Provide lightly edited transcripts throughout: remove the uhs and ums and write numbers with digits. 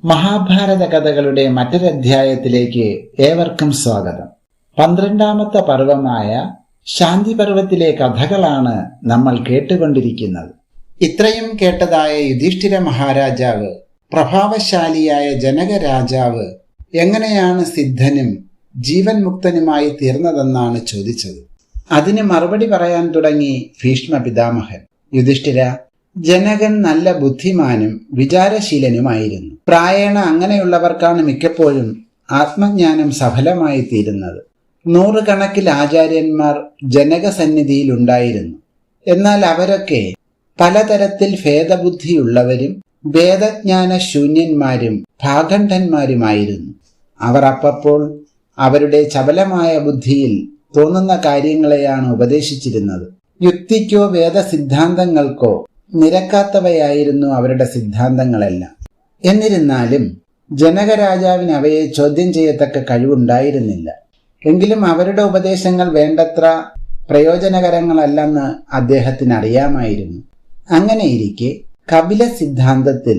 മഹാഭാരത കഥകളുടെ മറ്റൊരധ്യായത്തിലേക്ക് ഏവർക്കും സ്വാഗതം. 12ാമത്തെ പർവമായ ശാന്തി പർവത്തിലെ കഥകളാണ് നമ്മൾ കേട്ടുകൊണ്ടിരിക്കുന്നത്. ഇത്രയും കേട്ടതായ യുധിഷ്ഠിര മഹാരാജാവ് പ്രഭാവശാലിയായ ജനക രാജാവ് എങ്ങനെയാണ് സിദ്ധനും ജീവൻ മുക്തനുമായി തീർന്നതെന്നാണ് ചോദിച്ചത്. അതിന് മറുപടി പറയാൻ തുടങ്ങി ഭീഷ്മ പിതാമഹൻ. യുധിഷ്ഠിര, ജനകൻ നല്ല ബുദ്ധിമാനും വിചാരശീലനുമായിരുന്നു. പ്രായേണ അങ്ങനെയുള്ളവർക്കാണ് മിക്കപ്പോഴും ആത്മജ്ഞാനം സഫലമായി തീരുന്നത്. 100 കണക്കിൽ ആചാര്യന്മാർ ജനകസന്നിധിയിൽ ഉണ്ടായിരുന്നു. എന്നാൽ അവരൊക്കെ പലതരത്തിൽ ഭേദബുദ്ധിയുള്ളവരും വേദജ്ഞാന ശൂന്യന്മാരും ഭാഗണ്ഡന്മാരുമായിരുന്നു. അവർ അപ്പോൾ അവരുടെ ചപലമായ ബുദ്ധിയിൽ തോന്നുന്ന കാര്യങ്ങളെയാണ് ഉപദേശിച്ചിരുന്നത്. യുക്തിക്കോ വേദസിദ്ധാന്തങ്ങൾക്കോ നിരക്കാത്തവയായിരുന്നു അവരുടെ സിദ്ധാന്തങ്ങളെല്ലാം. എന്നിരുന്നാലും ജനകരാജാവിന് അവയെ ചോദ്യം ചെയ്യത്തക്ക കഴിവുണ്ടായിരുന്നില്ല. എങ്കിലും അവരുടെ ഉപദേശങ്ങൾ വേണ്ടത്ര പ്രയോജനകരങ്ങളല്ലെന്ന് അദ്ദേഹത്തിന് അറിയാമായിരുന്നു. അങ്ങനെയിരിക്കെ കപില സിദ്ധാന്തത്തിൽ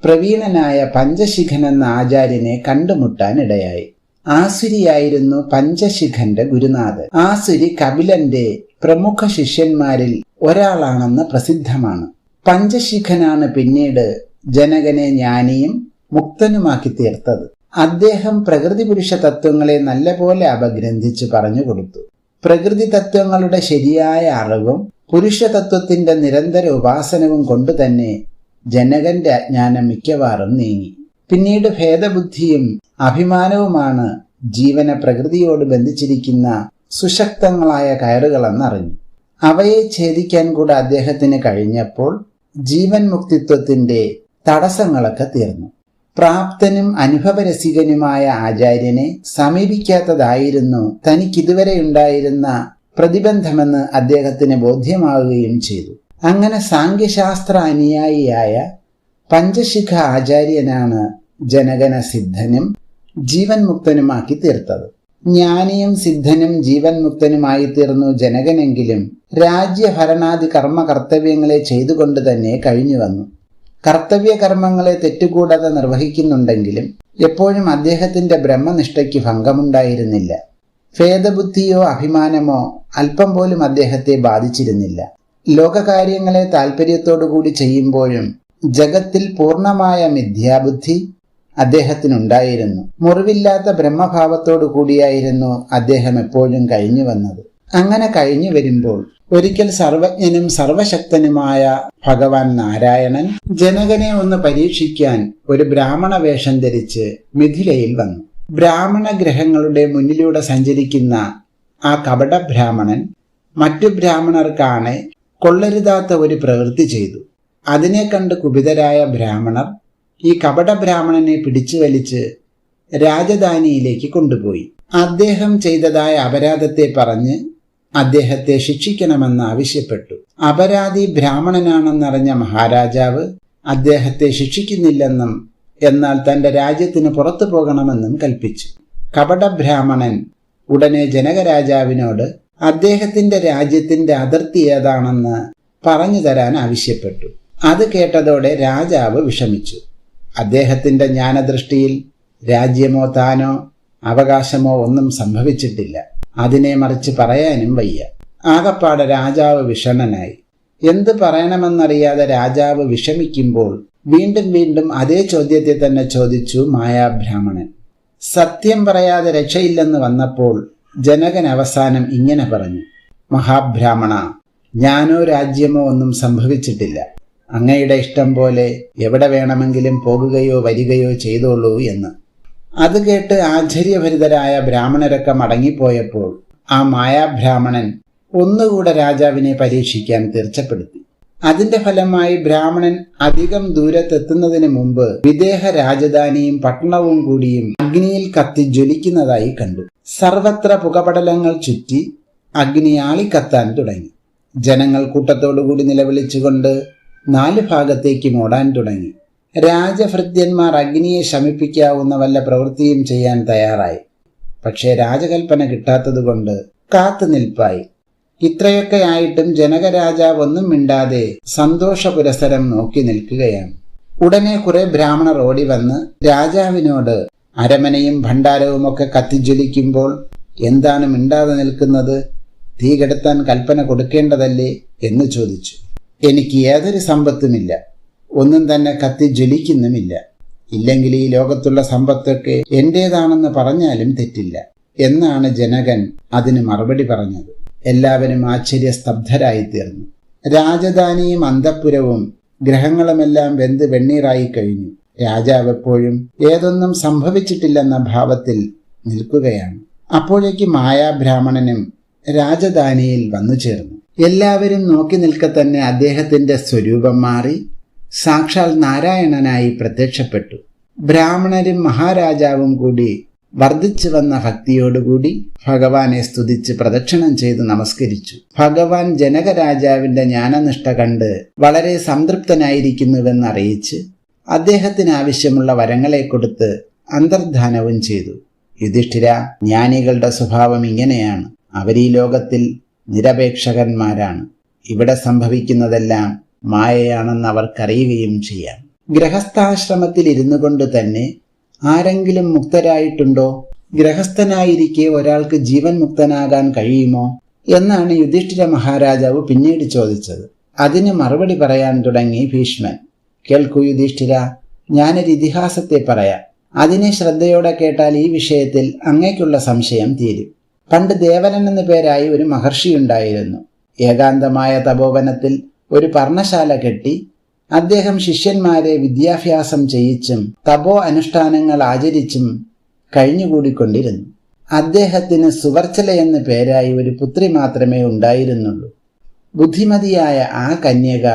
പ്രവീണനായ പഞ്ചശിഖൻ എന്ന ആചാര്യനെ കണ്ടുമുട്ടാൻ ഇടയായി. ആസുരിയായിരുന്നു പഞ്ചശിഖന്റെ ഗുരുനാഥൻ. ആസുരി കപിലന്റെ പ്രമുഖ ശിഷ്യന്മാരിൽ ഒരാളാണെന്ന് പ്രസിദ്ധമാണ്. പഞ്ചശിഖനാണ് പിന്നീട് ജനകനെ ജ്ഞാനിയും മുക്തനുമാക്കി തീർത്തത്. അദ്ദേഹം പ്രകൃതി പുരുഷ തത്വങ്ങളെ നല്ലപോലെ അപഗ്രന്ഥിച്ചു പറഞ്ഞുകൊടുത്തു. പ്രകൃതി തത്വങ്ങളുടെ ശരിയായ അറിവും പുരുഷതത്വത്തിന്റെ നിരന്തര ഉപാസനവും കൊണ്ടുതന്നെ ജനകന്റെ അജ്ഞാനം മിക്കവാറും നീങ്ങി. പിന്നീട് ഭേദബുദ്ധിയും അഭിമാനവുമാണ് ജീവനെ പ്രകൃതിയോട് ബന്ധിച്ചിരിക്കുന്ന സുശക്തങ്ങളായ കയറുകളെന്നറിഞ്ഞു. അവയെ ഛേദിക്കാൻ കൂടെ അദ്ദേഹത്തിന് കഴിഞ്ഞപ്പോൾ ജീവൻ മുക്തിത്വത്തിന്റെ തടസ്സങ്ങളൊക്കെ തീർന്നു. പ്രാപ്തനും അനുഭവരസികനുമായ ആചാര്യനെ സമീപിക്കാത്തതായിരുന്നു തനിക്കിതുവരെ ഉണ്ടായിരുന്ന പ്രതിബന്ധമെന്ന് അദ്ദേഹത്തിന് ബോധ്യമാവുകയും ചെയ്തു. അങ്ങനെ സാംഖ്യശാസ്ത്ര അനുയായിയായ പഞ്ചശിഖ ആചാര്യനാണ് ജനകനെ സിദ്ധനും ജീവൻ മുക്തനുമാക്കി തീർത്തത്. ജ്ഞാനിയും സിദ്ധനും ജീവൻ മുക്തനുമായി തീർന്നു ജനകനെങ്കിലും രാജ്യഭരണാദി കർമ്മ കർത്തവ്യങ്ങളെ ചെയ്തുകൊണ്ട് തന്നെ കഴിഞ്ഞു വന്നു. കർത്തവ്യകർമ്മങ്ങളെ തെറ്റുകൂടാതെ നിർവഹിക്കുന്നുണ്ടെങ്കിലും എപ്പോഴും അദ്ദേഹത്തിന്റെ ബ്രഹ്മനിഷ്ഠയ്ക്ക് ഭംഗമുണ്ടായിരുന്നില്ല. ഭേദബുദ്ധിയോ അഭിമാനമോ അല്പം പോലും അദ്ദേഹത്തെ ബാധിച്ചിരുന്നില്ല. ലോകകാര്യങ്ങളെ താല്പര്യത്തോടുകൂടി ചെയ്യുമ്പോഴും ജഗത്തിൽ പൂർണ്ണമായ മിഥ്യാബുദ്ധി അദ്ദേഹത്തിനുണ്ടായിരുന്നു. മുറിവില്ലാത്ത ബ്രഹ്മഭാവത്തോടു കൂടിയായിരുന്നു അദ്ദേഹം എപ്പോഴും കഴിഞ്ഞു വന്നത്. അങ്ങനെ കഴിഞ്ഞു വരുമ്പോൾ ഒരിക്കൽ സർവജ്ഞനും സർവശക്തനുമായ ഭഗവാൻ നാരായണൻ ജനകനെ ഒന്ന് പരീക്ഷിക്കാൻ ഒരു ബ്രാഹ്മണ വേഷം ധരിച്ച് മിഥിലയിൽ വന്നു. ബ്രാഹ്മണ ഗ്രഹങ്ങളുടെ മുന്നിലൂടെ സഞ്ചരിക്കുന്ന ആ കപട ബ്രാഹ്മണൻ മറ്റു ബ്രാഹ്മണർക്കാണ് കൊള്ളരുതാത്ത ഒരു പ്രവൃത്തി ചെയ്തു. അതിനെ കണ്ട് കുപിതരായ ബ്രാഹ്മണർ ഈ കപട ബ്രാഹ്മണനെ പിടിച്ചു വലിച്ച് രാജധാനിയിലേക്ക് കൊണ്ടുപോയി. അദ്ദേഹം ചെയ്തതായ അപരാധത്തെ പറഞ്ഞ് അദ്ദേഹത്തെ ശിക്ഷിക്കണമെന്ന് ആവശ്യപ്പെട്ടു. അപരാധി ബ്രാഹ്മണനാണെന്നറിഞ്ഞ മഹാരാജാവ് അദ്ദേഹത്തെ ശിക്ഷിക്കുന്നില്ലെന്നും എന്നാൽ തന്റെ രാജ്യത്തിന് പുറത്തു പോകണമെന്നും കൽപ്പിച്ചു. കപട ബ്രാഹ്മണൻ ഉടനെ ജനകരാജാവിനോട് അദ്ദേഹത്തിന്റെ രാജ്യത്തിന്റെ അതിർത്തി ഏതാണെന്ന് പറഞ്ഞു തരാൻ ആവശ്യപ്പെട്ടു. അത് കേട്ടതോടെ രാജാവ് വിഷമിച്ചു. അദ്ദേഹത്തിന്റെ ജ്ഞാനദൃഷ്ടിയിൽ രാജ്യമോ താനോ അവകാശമോ ഒന്നും സംഭവിച്ചിട്ടില്ല. അതിനെ മറിച്ച് പറയാനും വയ്യ. ആകപ്പാടെ രാജാവ് വിഷണ്ണനായി. എന്ത് പറയണമെന്നറിയാതെ രാജാവ് വിഷമിക്കുമ്പോൾ വീണ്ടും വീണ്ടും അതേ ചോദ്യത്തെ തന്നെ ചോദിച്ചു മായാബ്രാഹ്മണൻ. സത്യം പറയാതെ രക്ഷയില്ലെന്ന് വന്നപ്പോൾ ജനകൻ അവസാനം ഇങ്ങനെ പറഞ്ഞു: മഹാബ്രാഹ്മണ, ഞാനോ രാജ്യമോ ഒന്നും സംഭവിച്ചിട്ടില്ല. അങ്ങയുടെ ഇഷ്ടം പോലെ എവിടെ വേണമെങ്കിലും പോകുകയോ വരികയോ ചെയ്തോളൂ എന്ന്. അത് കേട്ട് ആശ്ചര്യഭരിതരായ ബ്രാഹ്മണരൊക്കെ മടങ്ങിപ്പോയപ്പോൾ ആ മായാബ്രാഹ്മണൻ ഒന്നുകൂടെ രാജാവിനെ പരീക്ഷിക്കാൻ തീർച്ചപ്പെടുത്തി. അതിന്റെ ഫലമായി ബ്രാഹ്മണൻ അധികം ദൂരത്തെത്തുന്നതിന് മുമ്പ് വിദേഹ രാജധാനിയും പട്ടണവും കൂടിയും അഗ്നിയിൽ കത്തി ജ്വലിക്കുന്നതായി കണ്ടു. സർവത്ര പുകപടലങ്ങൾ ചുറ്റി അഗ്നി ആളിക്കത്താൻ തുടങ്ങി. ജനങ്ങൾ കൂട്ടത്തോടുകൂടി നിലവിളിച്ചുകൊണ്ട് 4 ഭാഗത്തേക്കും ഓടാൻ തുടങ്ങി. രാജഭൃത്യന്മാർ അഗ്നിയെ ശമിപ്പിക്കാവുന്ന വല്ല പ്രവൃത്തിയും ചെയ്യാൻ തയ്യാറായി. പക്ഷേ രാജകൽപ്പന കിട്ടാത്തതുകൊണ്ട് കാത്തുനിൽപ്പായി. ഇത്രയൊക്കെ ആയിട്ടും ജനകരാജാവ് ഒന്നും മിണ്ടാതെ സന്തോഷപുരസരം നോക്കി നിൽക്കുകയാണ്. ഉടനെ കുറെ ബ്രാഹ്മണർ ഓടി വന്ന് രാജാവിനോട് അരമനയും ഭണ്ഡാരവുമൊക്കെ കത്തിജ്വലിക്കുമ്പോൾ എന്താണ് മിണ്ടാതെ നിൽക്കുന്നത്? തീ കെടുത്താൻ കൽപ്പന കൊടുക്കേണ്ടതല്ലേ എന്ന് ചോദിച്ചു. എനിക്ക് യാതൊരു സമ്പത്തുമില്ല, ഒന്നും തന്നെ കത്തിജ്വലിക്കുന്നുമില്ല. ഇല്ലെങ്കിൽ ഈ ലോകത്തുള്ള സമ്പത്തൊക്കെ എന്റേതാണെന്ന് പറഞ്ഞാലും തെറ്റില്ല എന്നാണ് ജനകൻ അതിന് മറുപടി പറഞ്ഞത്. എല്ലാവരും ആശ്ചര്യസ്തബ്ധരായിത്തീർന്നു. രാജധാനിയും അന്തഃപുരവും ഗ്രഹങ്ങളുമെല്ലാം വെന്ത് വെണ്ണീറായി കഴിഞ്ഞു. രാജാവ് എപ്പോഴും ഏതൊന്നും സംഭവിച്ചിട്ടില്ലെന്ന ഭാവത്തിൽ നിൽക്കുകയാണ്. അപ്പോഴേക്ക് മായാബ്രാഹ്മണനും രാജധാനിയിൽ വന്നു ചേർന്നു. എല്ലാവരും നോക്കി നിൽക്കെ തന്നെ അദ്ദേഹത്തിന്റെ സ്വരൂപം മാറി സാക്ഷാൽ നാരായണനായി പ്രത്യക്ഷപ്പെട്ടു. ബ്രാഹ്മണരും മഹാരാജാവും കൂടി വർദ്ധിച്ചു വന്ന ഭക്തിയോടുകൂടി ഭഗവാനെ സ്തുതിച്ച് പ്രദക്ഷിണം ചെയ്ത് നമസ്കരിച്ചു. ഭഗവാൻ ജനകരാജാവിന്റെ ജ്ഞാനനിഷ്ഠ കണ്ട് വളരെ സംതൃപ്തനായിരിക്കുന്നുവെന്ന് അറിയിച്ച് അദ്ദേഹത്തിന് ആവശ്യമുള്ള വരങ്ങളെ കൊടുത്ത് അന്തർധാനവും ചെയ്തു. യുധിഷ്ഠിര, ജ്ഞാനികളുടെ സ്വഭാവം ഇങ്ങനെയാണ്. അവരീ ലോകത്തിൽ നിരപേക്ഷകന്മാരാണ്. ഇവിടെ സംഭവിക്കുന്നതെല്ലാം മായയാണെന്ന് അവർക്കറിയുകയും ചെയ്യാം. ഗൃഹസ്ഥാശ്രമത്തിൽ ഇരുന്നു കൊണ്ട് തന്നെ ആരെങ്കിലും മുക്തരായിട്ടുണ്ടോ? ഗൃഹസ്ഥനായിരിക്കെ ഒരാൾക്ക് ജീവൻ മുക്തനാകാൻ കഴിയുമോ എന്നാണ് യുധിഷ്ഠിര മഹാരാജാവ് പിന്നീട് ചോദിച്ചത്. അതിന് മറുപടി പറയാൻ തുടങ്ങി ഭീഷ്മൻ. കേൾക്കൂ യുധിഷ്ഠിര, ഞാനൊരു ഇതിഹാസത്തെ പറയാം. അതിനെ ശ്രദ്ധയോടെ കേട്ടാൽ ഈ വിഷയത്തിൽ അങ്ങേക്കുള്ള സംശയം തീരും. പണ്ട് ദേവലൻ എന്നു പേരായി ഒരു മഹർഷിയുണ്ടായിരുന്നു. ഏകാന്തമായ തപോവനത്തിൽ ഒരു പർണശാല കെട്ടി അദ്ദേഹം ശിഷ്യന്മാരെ വിദ്യാഭ്യാസം ചെയ്യിച്ചും തപോ അനുഷ്ഠാനങ്ങൾ ആചരിച്ചും കഴിഞ്ഞുകൂടിക്കൊണ്ടിരുന്നു. അദ്ദേഹത്തിന് സുവർച്ചല എന്നു പേരായി ഒരു പുത്രി മാത്രമേ ഉണ്ടായിരുന്നുള്ളൂ. ബുദ്ധിമതിയായ ആ കന്യക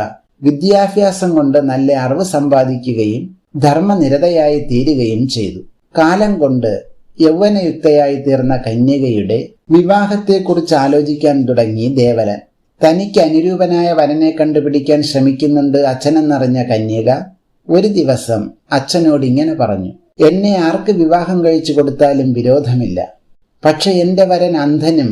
വിദ്യാഭ്യാസം കൊണ്ട് നല്ല അറിവ് സമ്പാദിക്കുകയും ധർമ്മനിരതയായി തീരുകയും ചെയ്തു. കാലം കൊണ്ട് യൗവനയുക്തയായി തീർന്ന കന്യകയുടെ വിവാഹത്തെക്കുറിച്ച് ആലോചിക്കാൻ തുടങ്ങി ദേവലൻ. തനിക്ക് അനുരൂപനായ വരനെ കണ്ടുപിടിക്കാൻ ശ്രമിക്കുന്നുണ്ട് അച്ഛനെന്നറിഞ്ഞ കന്യക ഒരു ദിവസം അച്ഛനോട് ഇങ്ങനെ പറഞ്ഞു: എന്നെ ആർക്ക് വിവാഹം കഴിച്ചു കൊടുത്താലും വിരോധമില്ല. പക്ഷെ എന്റെ വരൻ അന്ധനും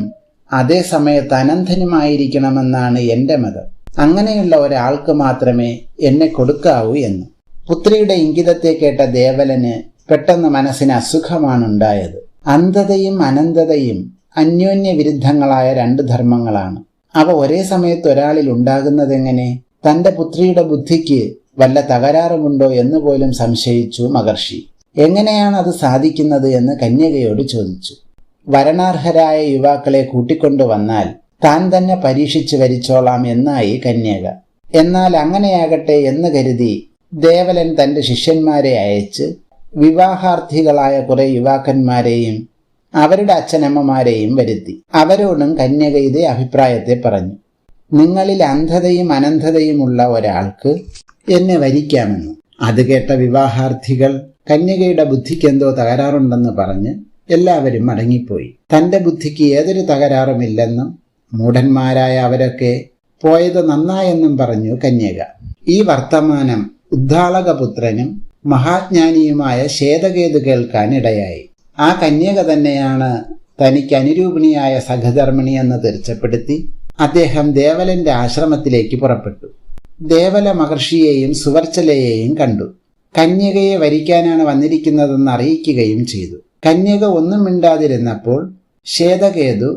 അതേ സമയത്ത് അനന്ധനുമായിരിക്കണമെന്നാണ് എന്റെ മതം. അങ്ങനെയുള്ള ഒരാൾക്ക് മാത്രമേ എന്നെ കൊടുക്കാവൂ എന്ന്. പുത്രിയുടെ ഇംഗിതത്തെ കേട്ട ദേവലന് പെട്ടെന്ന് മനസ്സിന് അസുഖമാണുണ്ടായത്. അന്ധതയും അനന്തതയും അന്യോന്യ വിരുദ്ധങ്ങളായ രണ്ട് ധർമ്മങ്ങളാണ്. അവ ഒരേ സമയത്ത് ഒരാളിൽ ഉണ്ടാകുന്നതെങ്ങനെ? തന്റെ പുത്രിയുടെ ബുദ്ധിക്ക് വല്ല തകരാറുമുണ്ടോ എന്ന് പോലും സംശയിച്ചു മഹർഷി. എങ്ങനെയാണ് അത് സാധിക്കുന്നത് എന്ന് കന്യകയോട് ചോദിച്ചു. വരണാർഹരായ യുവാക്കളെ കൂട്ടിക്കൊണ്ടുവന്നാൽ താൻ തന്നെ പരീക്ഷിച്ച് വരിച്ചോളാം എന്നായി കന്യക. എന്നാൽ അങ്ങനെയാകട്ടെ എന്ന് കരുതി ദേവലൻ തന്റെ ശിഷ്യന്മാരെ അയച്ച് വിവാഹാർത്ഥികളായ കുറെ യുവാക്കന്മാരെയും അവരുടെ അച്ഛനമ്മമാരെയും വരുത്തി. അവരോടും കന്യക ഇതേ അഭിപ്രായത്തെ പറഞ്ഞു: നിങ്ങളിൽ അന്ധതയും അനന്തതയുമുള്ള ഒരാൾക്ക് എന്നെ വരിക്കാമെന്ന്. അത് കേട്ട വിവാഹാർത്ഥികൾ കന്യകയുടെ ബുദ്ധിക്കെന്തോ തകരാറുണ്ടെന്ന് പറഞ്ഞ് എല്ലാവരും മടങ്ങിപ്പോയി. തന്റെ ബുദ്ധിക്ക് ഏതൊരു തകരാറുമില്ലെന്നും മൂഢന്മാരായ അവരൊക്കെ പോയത് നന്നായെന്നും പറഞ്ഞു കന്യക. ഈ വർത്തമാനം ഉദ്ദാളകപുത്രനും മഹാജ്ഞാനിയുമായ ശ്വേതകേതു കേൾക്കാനിടയായി. ആ കന്യക തന്നെയാണ് തനിക്ക് അനുരൂപിണിയായ സഹധർമ്മിണി എന്ന് തീർച്ചപ്പെടുത്തി അദ്ദേഹം ദേവലന്റെ ആശ്രമത്തിലേക്ക് പുറപ്പെട്ടു. ദേവല മഹർഷിയെയും സുവർച്ചലയെയും കണ്ടു. കന്യകയെ വരിക്കാനാണ് വന്നിരിക്കുന്നതെന്ന് അറിയിക്കുകയും ചെയ്തു. കന്യക ഒന്നും മിണ്ടാതിരുന്നപ്പോൾ ശ്വേതകേതു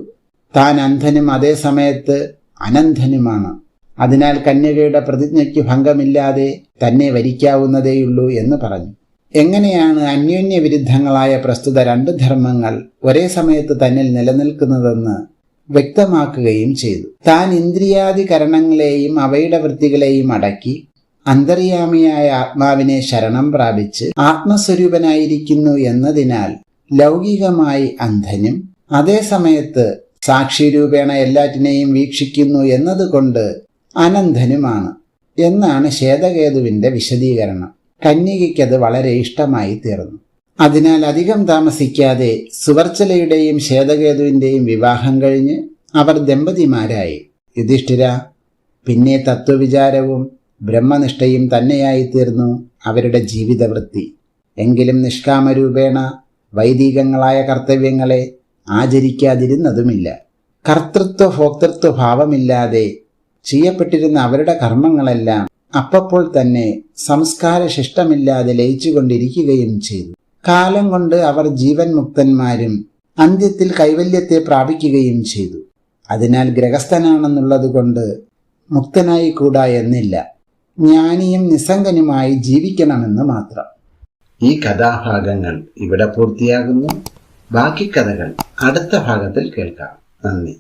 താൻ അന്ധനും അതേ സമയത്ത് അനന്ധനുമാണ്, അതിനാൽ കന്യകയുടെ പ്രതിജ്ഞയ്ക്ക് ഭംഗമില്ലാതെ തന്നെ വരിക്കാവുന്നതേയുള്ളൂ എന്ന് പറഞ്ഞു. എങ്ങനെയാണ് അന്യോന്യ വിരുദ്ധങ്ങളായ പ്രസ്തുത രണ്ട് ധർമ്മങ്ങൾ ഒരേ സമയത്ത് തന്നിൽ നിലനിൽക്കുന്നതെന്ന് വ്യക്തമാക്കുകയും ചെയ്തു. താൻ ഇന്ദ്രിയാദികരണങ്ങളെയും അവയുടെ വൃത്തികളെയും അടക്കി അന്തര്യാമിയായ ആത്മാവിനെ ശരണം പ്രാപിച്ച് ആത്മസ്വരൂപനായിരിക്കുന്നു എന്നതിനാൽ ലൗകികമായി അന്ധനും അതേ സമയത്ത് സാക്ഷിരൂപേണ എല്ലാറ്റിനെയും വീക്ഷിക്കുന്നു എന്നതുകൊണ്ട് അനന്ധനുമാണ് എന്നാണ് ശ്വേതകേതുവിന്റെ വിശദീകരണം. കന്യകയ്ക്കത് വളരെ ഇഷ്ടമായി തീർന്നു. അതിനാൽ അധികം താമസിക്കാതെ സുവർച്ചലയുടെയും ശ്വേതകേതുവിന്റെയും വിവാഹം കഴിഞ്ഞ് അവർ ദമ്പതിമാരായി. യുധിഷ്ഠിര, പിന്നെ തത്വവിചാരവും ബ്രഹ്മനിഷ്ഠയും തന്നെയായി തീർന്നു അവരുടെ ജീവിതവൃത്തി. എങ്കിലും നിഷ്കാമരൂപേണ വൈദികങ്ങളായ കർത്തവ്യങ്ങളെ ആചരിക്കാതിരുന്നതുമില്ല. കർത്തൃത്വ ഭോക്തൃത്വ ഭാവമില്ലാതെ ചെയ്യപ്പെട്ടിരുന്ന അവരുടെ കർമ്മങ്ങളെല്ലാം അപ്പോൾ തന്നെ സംസ്കാരശിഷ്ടമില്ലാതെ ലയിച്ചുകൊണ്ടിരിക്കുകയും ചെയ്തു. കാലം കൊണ്ട് അവർ ജീവൻ മുക്തന്മാരും അന്ത്യത്തിൽ കൈവല്യത്തെ പ്രാപിക്കുകയും ചെയ്തു. അതിനാൽ ഗ്രഹസ്ഥനാണെന്നുള്ളതുകൊണ്ട് മുക്തനായിക്കൂടാ എന്നില്ല. ജ്ഞാനിയും നിസ്സംഗനുമായി ജീവിക്കണമെന്ന് മാത്രം. ഈ കഥാഭാഗങ്ങൾ ഇവിടെ പൂർത്തിയാകുന്നു. ബാക്കി കഥകൾ അടുത്ത ഭാഗത്തിൽ കേൾക്കാം. നന്ദി.